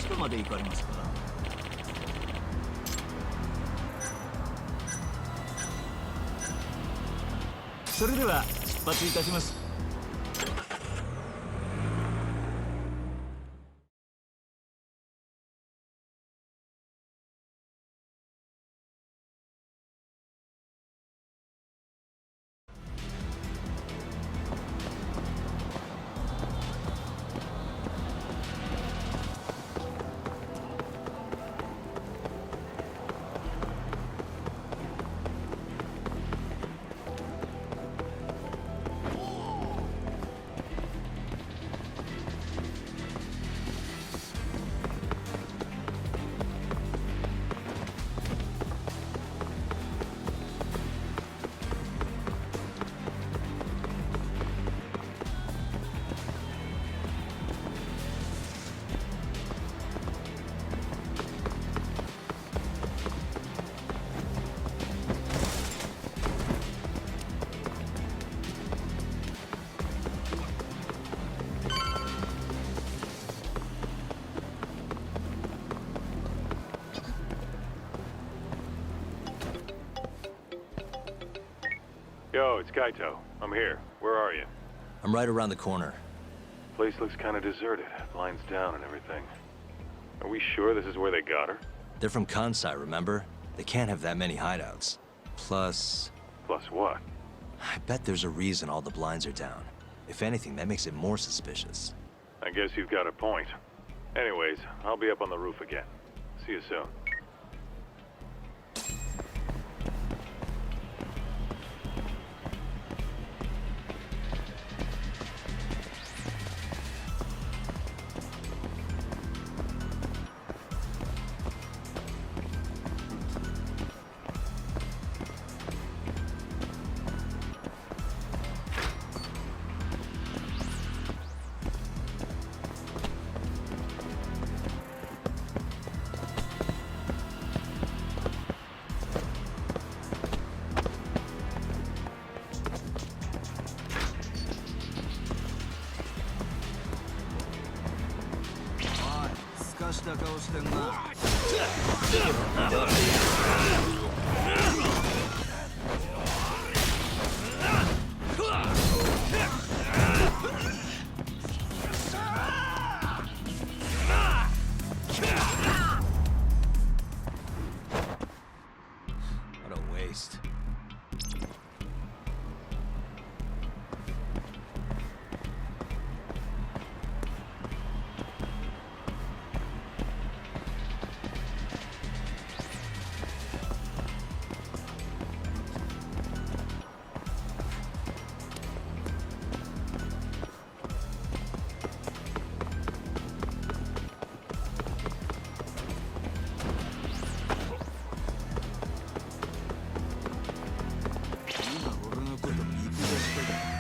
地下まで行かれますか？それでは出発いたします。Yo, it's Kaito. I'm here. Where are you? I'm right around the corner. Place looks kind of deserted. Blinds down and everything. Are we sure this is where they got her? They're from Kansai, remember? They can't have that many hideouts. Plus... Plus what? I bet there's a reason all the blinds are down. If anything, that makes it more suspicious. I guess you've got a point. Anyways, I'll be up on the roof again. See you soon. What a waste.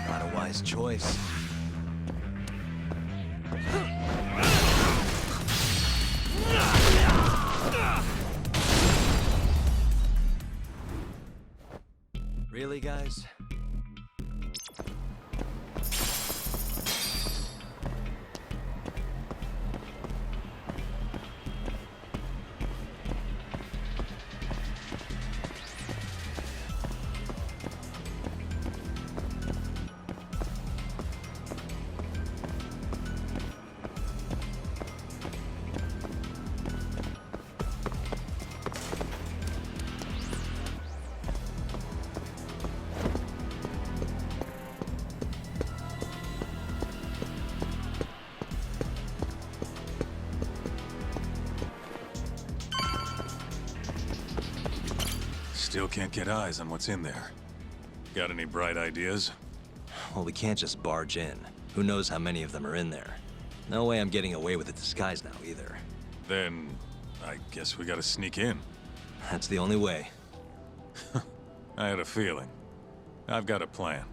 Not a wise choice. Really, guys? Still can't get eyes on what's in there. Got any bright ideas? Well, we can't just barge in. Who knows how many of them are in there? No way I'm getting away with a disguise now, either. Then, I guess we gotta sneak in. That's the only way. I had a feeling. I've got a plan.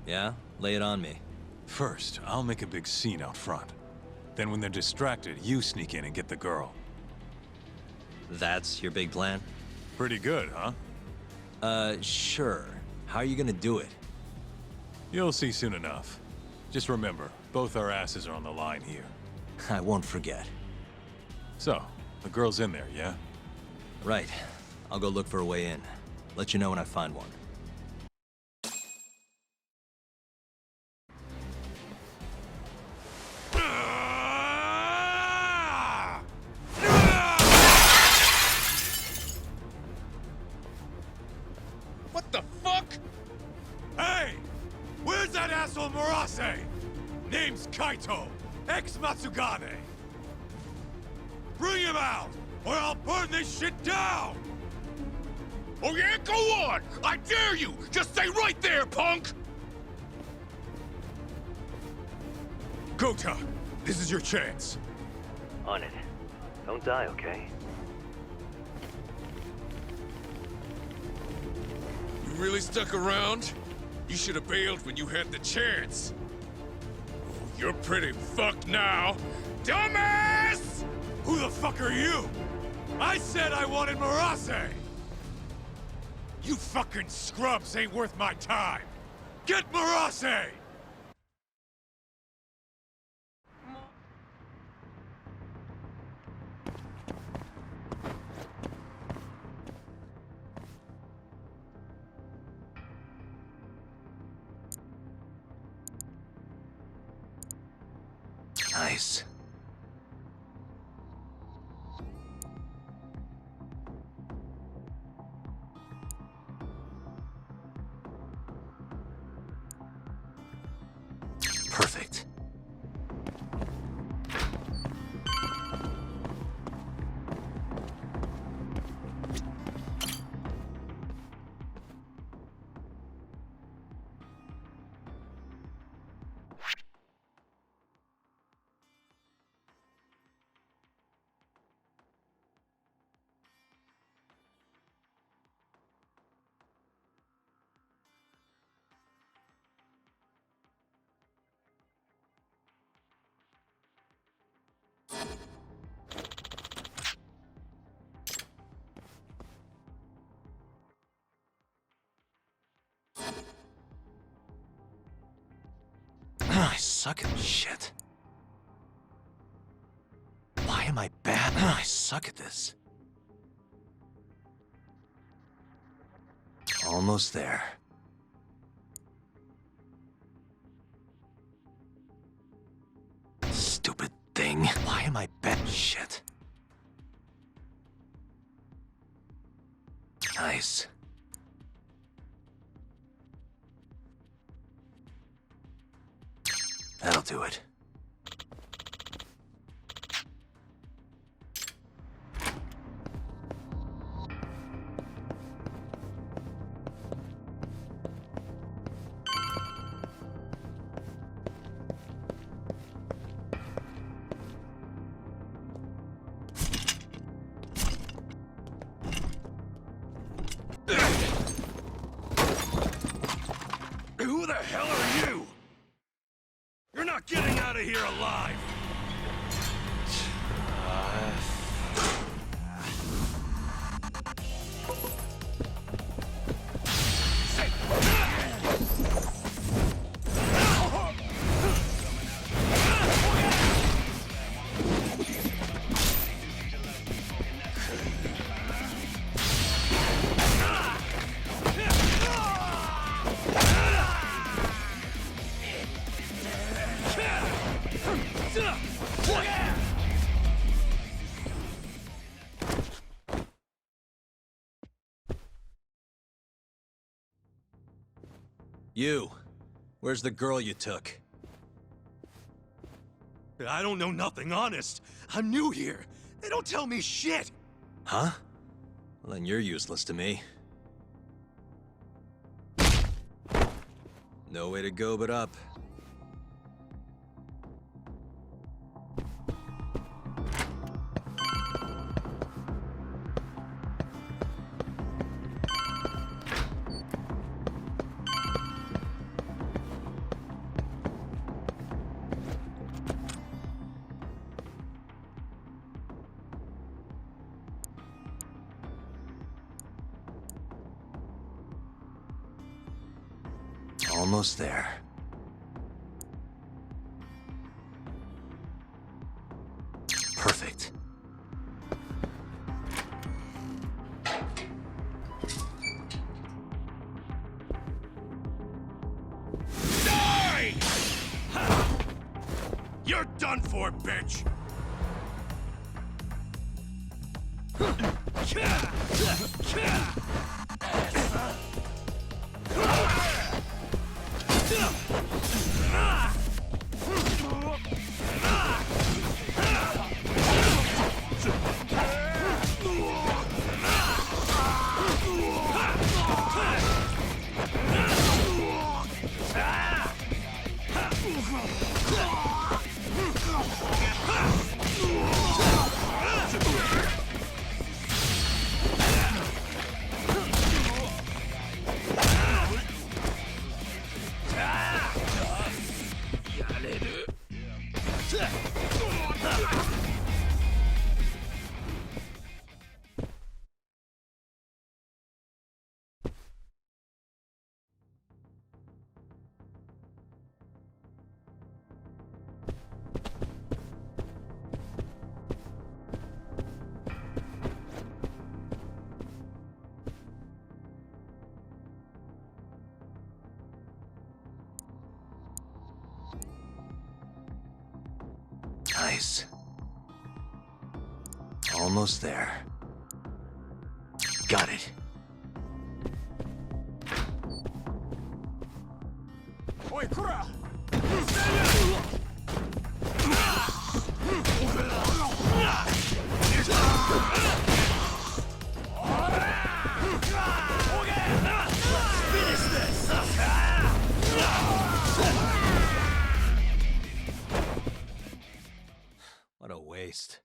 Yeah? Lay it on me. First, I'll make a big scene out front. Then when they're distracted, you sneak in and get the girl. That's your big plan? Pretty good, huh? Sure. How are you gonna do it? You'll see soon enough. Just remember, both our asses are on the line here. I won't forget. So, the girl's in there, yeah? Right. I'll go look for a way in. Let you know when I find one. What the fuck? Hey! Where's that asshole Murase? Name's Kaito, ex-Matsugane. Bring him out, or I'll burn this shit down! Oh yeah? Go on! I dare you! Just stay right there, punk! Gota, this is your chance. On it. Don't die, okay? You really stuck around? You should have bailed when you had the chance. Oh, you're pretty fucked now. Dumbass! Who the fuck are you? I said I wanted Murase! You fucking scrubs ain't worth my time! Get Murase! Nice. Perfect. I suck at shit. Why am I bad? I suck at this. Almost there. Stupid thing. Why am I bad? Shit. Nice. That'll do it. Who the hell are you? You're not getting out of here alive! You. Where's the girl you took? I don't know nothing, honest. I'm new here. They don't tell me shit. Huh? Well, then you're useless to me. No way to go but up. Almost there. Perfect. You're done for, bitch! Nice. Almost there. Got it. Oi, Kura! What a waste.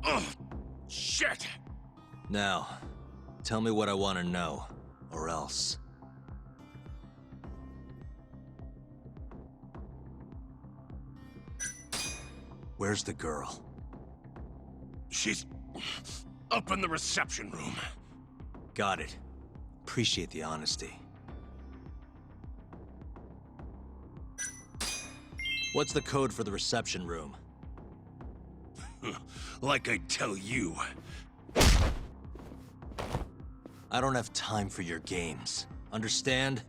Ugh! Shit! Now, tell me what I want to know, or else. Where's the girl? She's up in the reception room. Got it. Appreciate the honesty. What's the code for the reception room? Like I tell you. I don't have time for your games. Understand?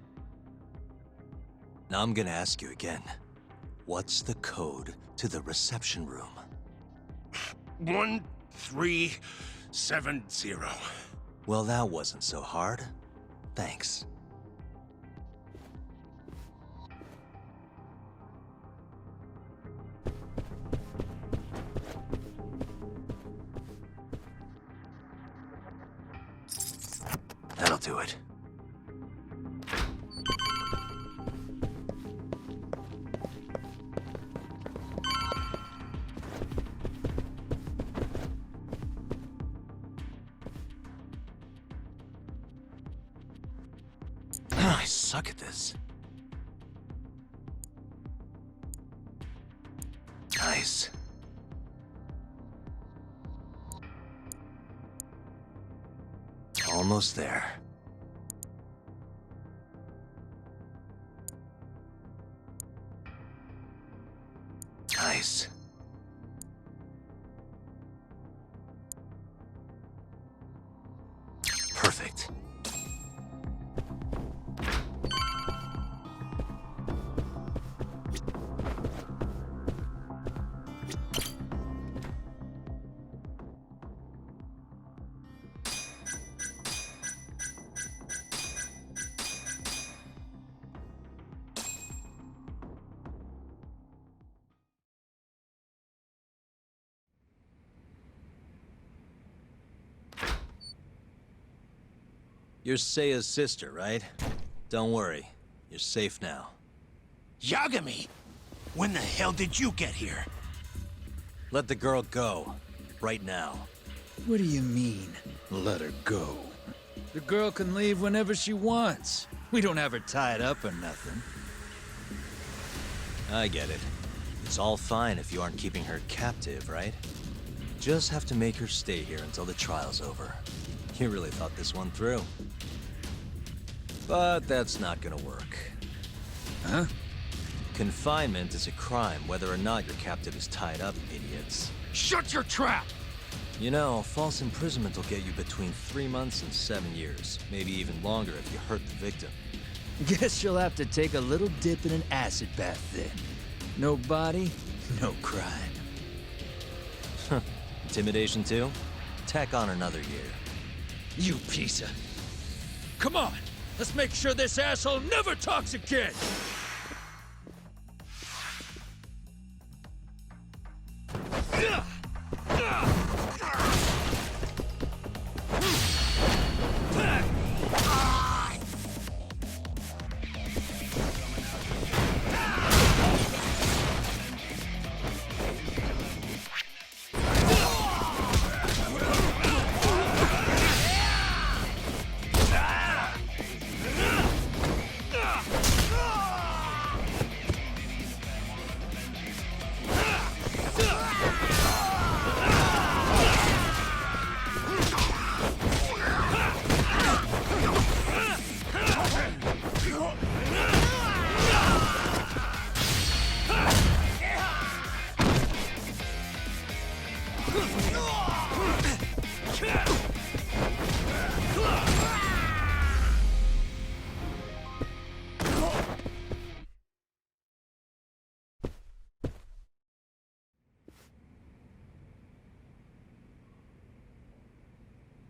Now I'm gonna ask you again. What's the code to the reception room? 1370. Well, that wasn't so hard. Thanks. That'll do it. I suck at this. Nice. Almost there. Nice. Perfect. You're Seiya's sister, right? Don't worry. You're safe now. Yagami! When the hell did you get here? Let the girl go. Right now. What do you mean, let her go? The girl can leave whenever she wants. We don't have her tied up or nothing. I get it. It's all fine if you aren't keeping her captive, right? Just have to make her stay here until the trial's over. You really thought this one through. But that's not gonna work. Huh? Confinement is a crime whether or not your captive is tied up, idiots. Shut your trap! You know, false imprisonment will get you between 3 months and 7 years. Maybe even longer if you hurt the victim. Guess you'll have to take a little dip in an acid bath then. No body, no crime. Intimidation too? Tack on another year. You piece of... Come on! Let's make sure this asshole never talks again!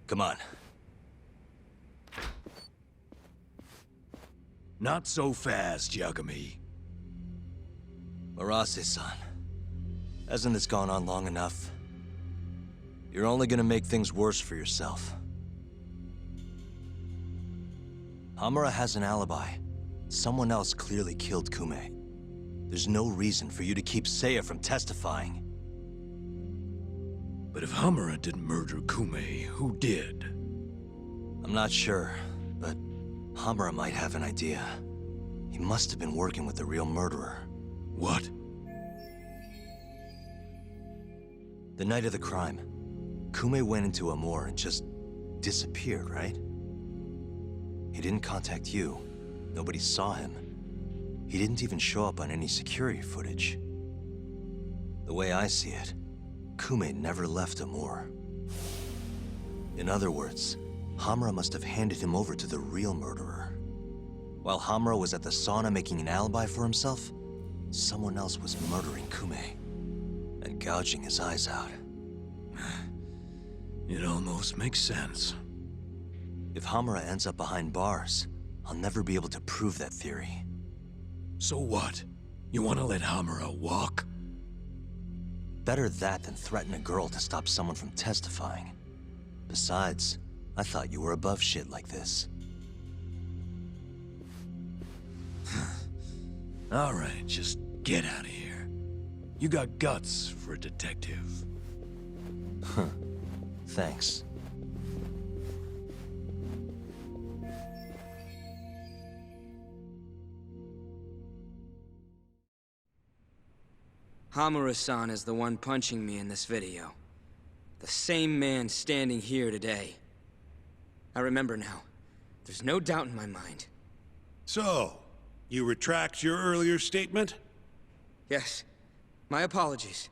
Come on. Not so fast, Yagami. Arase-san, hasn't this gone on long enough? You're only gonna make things worse for yourself. Hamura has an alibi. Someone else clearly killed Kume. There's no reason for you to keep Seiya from testifying. But if Hamura didn't murder Kume, who did? I'm not sure, but Hamura might have an idea. He must have been working with the real murderer. What? The night of the crime, Kume went into Amor and just disappeared, right? He didn't contact you. Nobody saw him. He didn't even show up on any security footage. The way I see it, Kume never left Amor. In other words, Hamura must have handed him over to the real murderer. While Hamura was at the sauna making an alibi for himself, someone else was murdering Kume and gouging his eyes out. It almost makes sense. If Hamura ends up behind bars, I'll never be able to prove that theory. So what? You want to let Hamura walk? Better that than threaten a girl to stop someone from testifying. Besides, I thought you were above shit like this. All right, just get out of here. You got guts for a detective. Thanks. Hamura-san is the one punching me in this video. The same man standing here today. I remember now. There's no doubt in my mind. So, you retract your earlier statement? Yes. My apologies.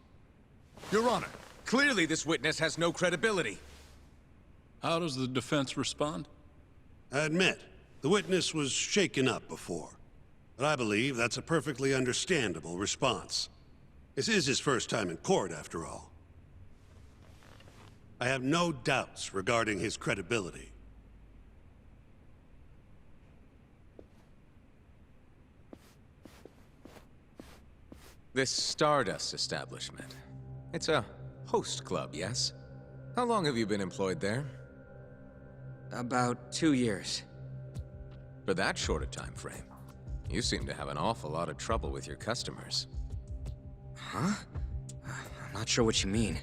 Your Honor, clearly this witness has no credibility. How does the defense respond? I admit, the witness was shaken up before. But I believe that's a perfectly understandable response. This is his first time in court, after all. I have no doubts regarding his credibility. This Stardust establishment. It's a host club, yes? How long have you been employed there? About 2 years. For that short a time frame, you seem to have an awful lot of trouble with your customers. Huh? I'm not sure what you mean.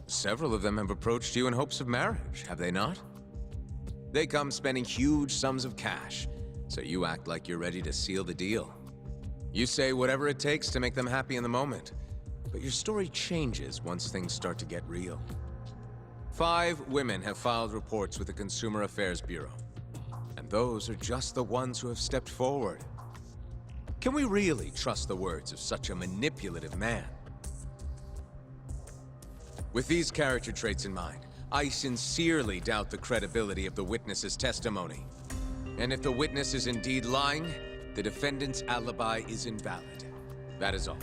Several of them have approached you in hopes of marriage, have they not? They come spending huge sums of cash, so you act like you're ready to seal the deal. You say whatever it takes to make them happy in the moment, but your story changes once things start to get real. 5 women have filed reports with the Consumer Affairs Bureau, and those are just the ones who have stepped forward. Can we really trust the words of such a manipulative man? With these character traits in mind, I sincerely doubt the credibility of the witness's testimony. And if the witness is indeed lying, the defendant's alibi is invalid. That is all.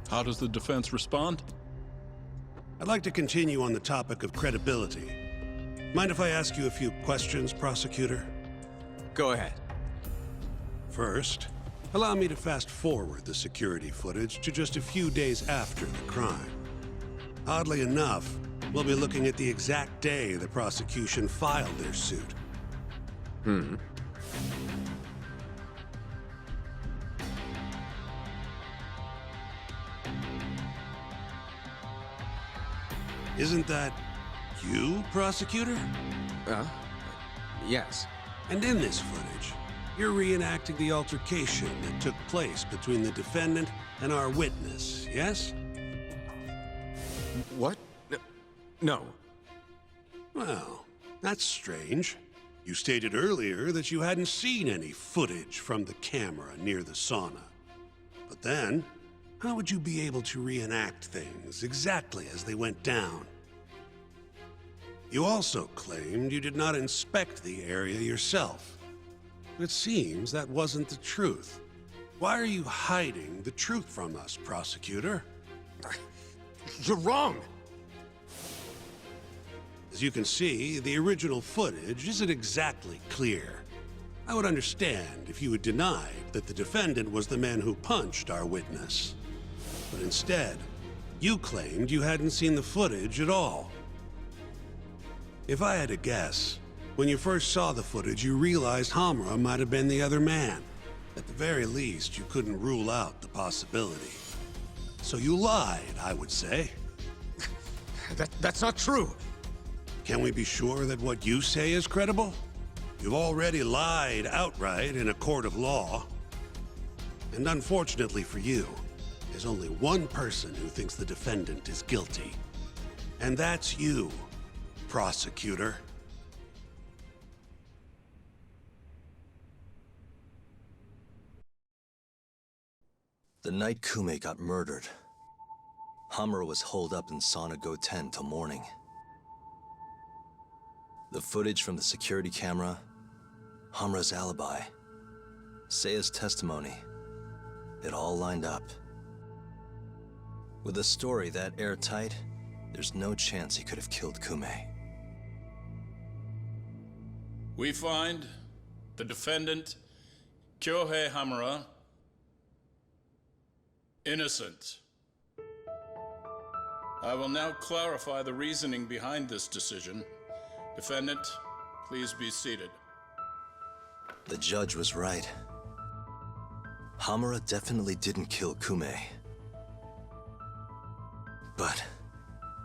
How does the defense respond? I'd like to continue on the topic of credibility. Mind if I ask you a few questions, prosecutor? Go ahead. First, allow me to fast forward the security footage to just a few days after the crime. Oddly enough, we'll be looking at the exact day the prosecution filed their suit. Isn't that you, prosecutor? Yes. And in this footage, you're reenacting the altercation that took place between the defendant and our witness, yes? What? No. Well, that's strange. You stated earlier that you hadn't seen any footage from the camera near the sauna. But then, how would you be able to reenact things exactly as they went down? You also claimed you did not inspect the area yourself. It seems that wasn't the truth. Why are you hiding the truth from us, prosecutor? You're wrong! As you can see, the original footage isn't exactly clear. I would understand if you had denied that the defendant was the man who punched our witness. But instead, you claimed you hadn't seen the footage at all. If I had to guess, when you first saw the footage, you realized Hamura might have been the other man. At the very least, you couldn't rule out the possibility. So you lied, I would say. That's not true! Can we be sure that what you say is credible? You've already lied outright in a court of law. And unfortunately for you, there's only one person who thinks the defendant is guilty. And that's you, prosecutor. The night Kume got murdered, Hamura was holed up in Sauna Go 10 till morning. The footage from the security camera, Hamura's alibi, Seiya's testimony, it all lined up. With a story that airtight, there's no chance he could have killed Kume. We find the defendant, Kyohei Hamura, innocent. I will now clarify the reasoning behind this decision. Defendant, please be seated. The judge was right. Hamura definitely didn't kill Kume. But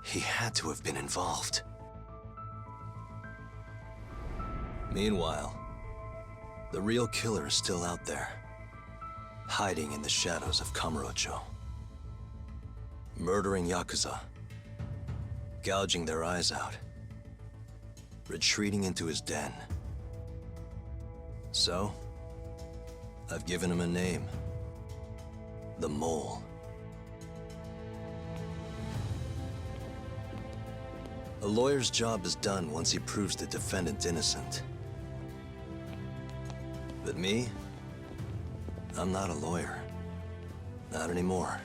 he had to have been involved. Meanwhile, the real killer is still out there, hiding in the shadows of Kamurocho. Murdering Yakuza, gouging their eyes out, retreating into his den. So, I've given him a name. The Mole. A lawyer's job is done once he proves the defendant innocent. But me? I'm not a lawyer. Not anymore.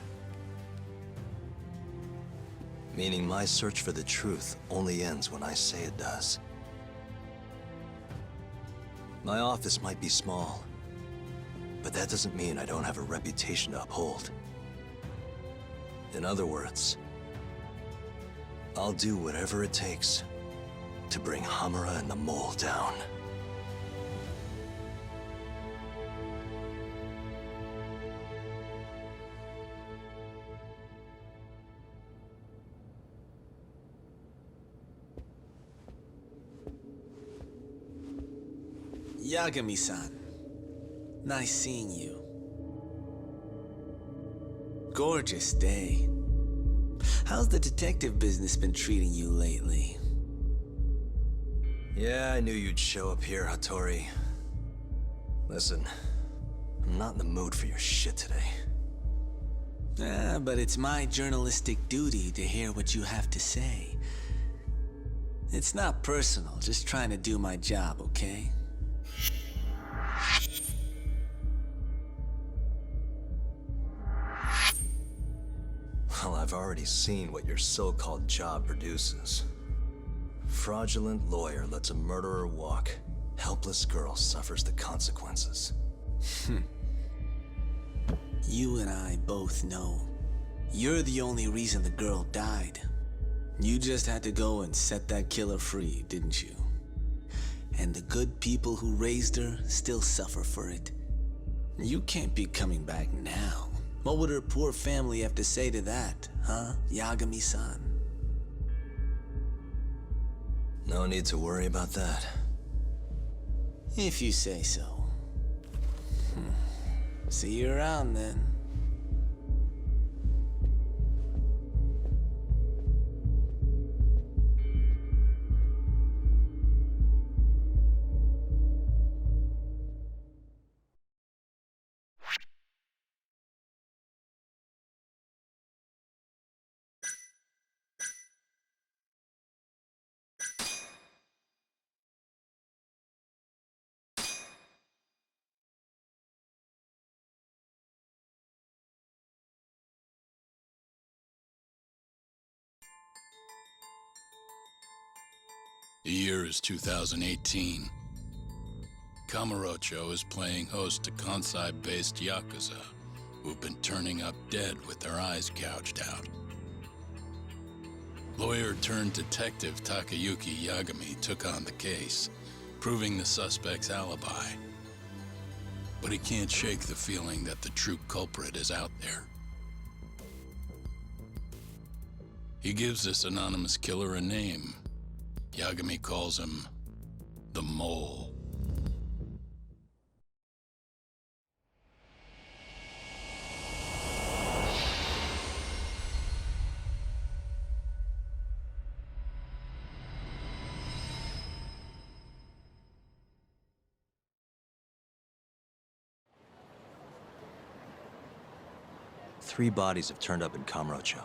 Meaning my search for the truth only ends when I say it does. My office might be small, but that doesn't mean I don't have a reputation to uphold. In other words, I'll do whatever it takes to bring Hamura and the Mole down. Yagami-san, nice seeing you. Gorgeous day. How's the detective business been treating you lately? Yeah, I knew you'd show up here, Hattori. Listen, I'm not in the mood for your shit today. But it's my journalistic duty to hear what you have to say. It's not personal, just trying to do my job, okay? Well, I've already seen what your so-called job produces. Fraudulent lawyer lets a murderer walk. Helpless girl suffers the consequences. You and I both know. You're the only reason the girl died. You just had to go and set that killer free, didn't you? And the good people who raised her still suffer for it. You can't be coming back now. What would her poor family have to say to that, huh, Yagami-san? No need to worry about that. If you say so. See you around then. The year is 2018. Kamurocho is playing host to Kansai-based Yakuza, who've been turning up dead with their eyes gouged out. Lawyer-turned-detective Takayuki Yagami took on the case, proving the suspect's alibi. But he can't shake the feeling that the true culprit is out there. He gives this anonymous killer a name. Yagami calls him the Mole. Three bodies have turned up in Kamurocho,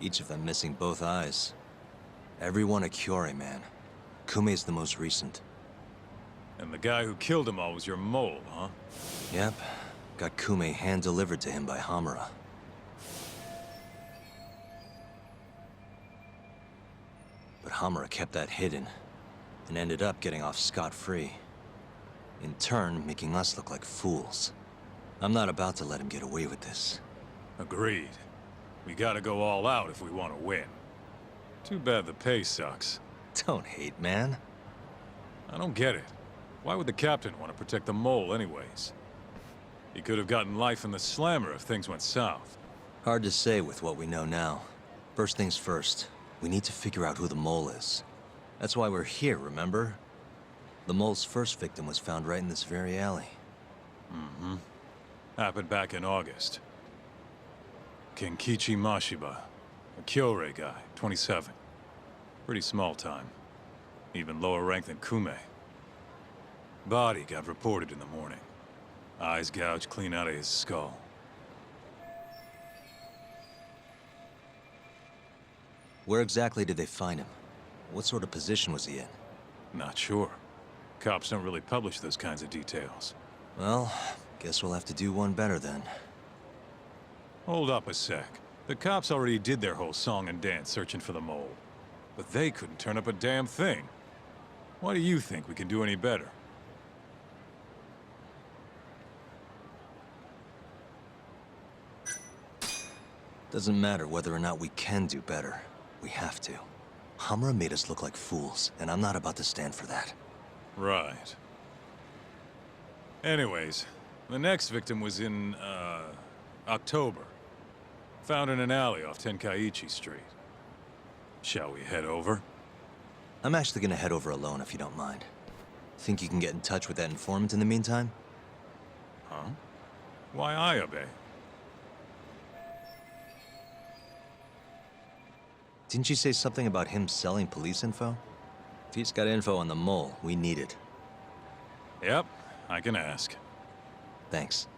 each of them missing both eyes. Everyone a Kyorei, man. Kume's the most recent. And the guy who killed them all was your mole, huh? Yep. Got Kume hand-delivered to him by Hamura. But Hamura kept that hidden, and ended up getting off scot-free. In turn, making us look like fools. I'm not about to let him get away with this. Agreed. We gotta go all out if we want to win. Too bad the pay sucks. Don't hate, man. I don't get it. Why would the captain want to protect the mole anyways? He could have gotten life in the slammer if things went south. Hard to say with what we know now. First things first, we need to figure out who the mole is. That's why we're here, remember? The mole's first victim was found right in this very alley. Mm-hmm. Happened back in August. Kenkichi Mashiba. A Kyorei guy, 27. Pretty small time. Even lower rank than Kume. Body got reported in the morning. Eyes gouged clean out of his skull. Where exactly did they find him? What sort of position was he in? Not sure. Cops don't really publish those kinds of details. Well, guess we'll have to do one better then. Hold up a sec. The cops already did their whole song and dance searching for the mole. But they couldn't turn up a damn thing. Why do you think we can do any better? Doesn't matter whether or not we can do better. We have to. Hamura made us look like fools, and I'm not about to stand for that. Right. Anyways, the next victim was in, October. Found in an alley off Tenkaichi Street. Shall we head over? I'm actually gonna head over alone if you don't mind. Think you can get in touch with that informant in the meantime? Huh? Why Ayabe? Didn't you say something about him selling police info? If he's got info on the mole, we need it. Yep, I can ask. Thanks.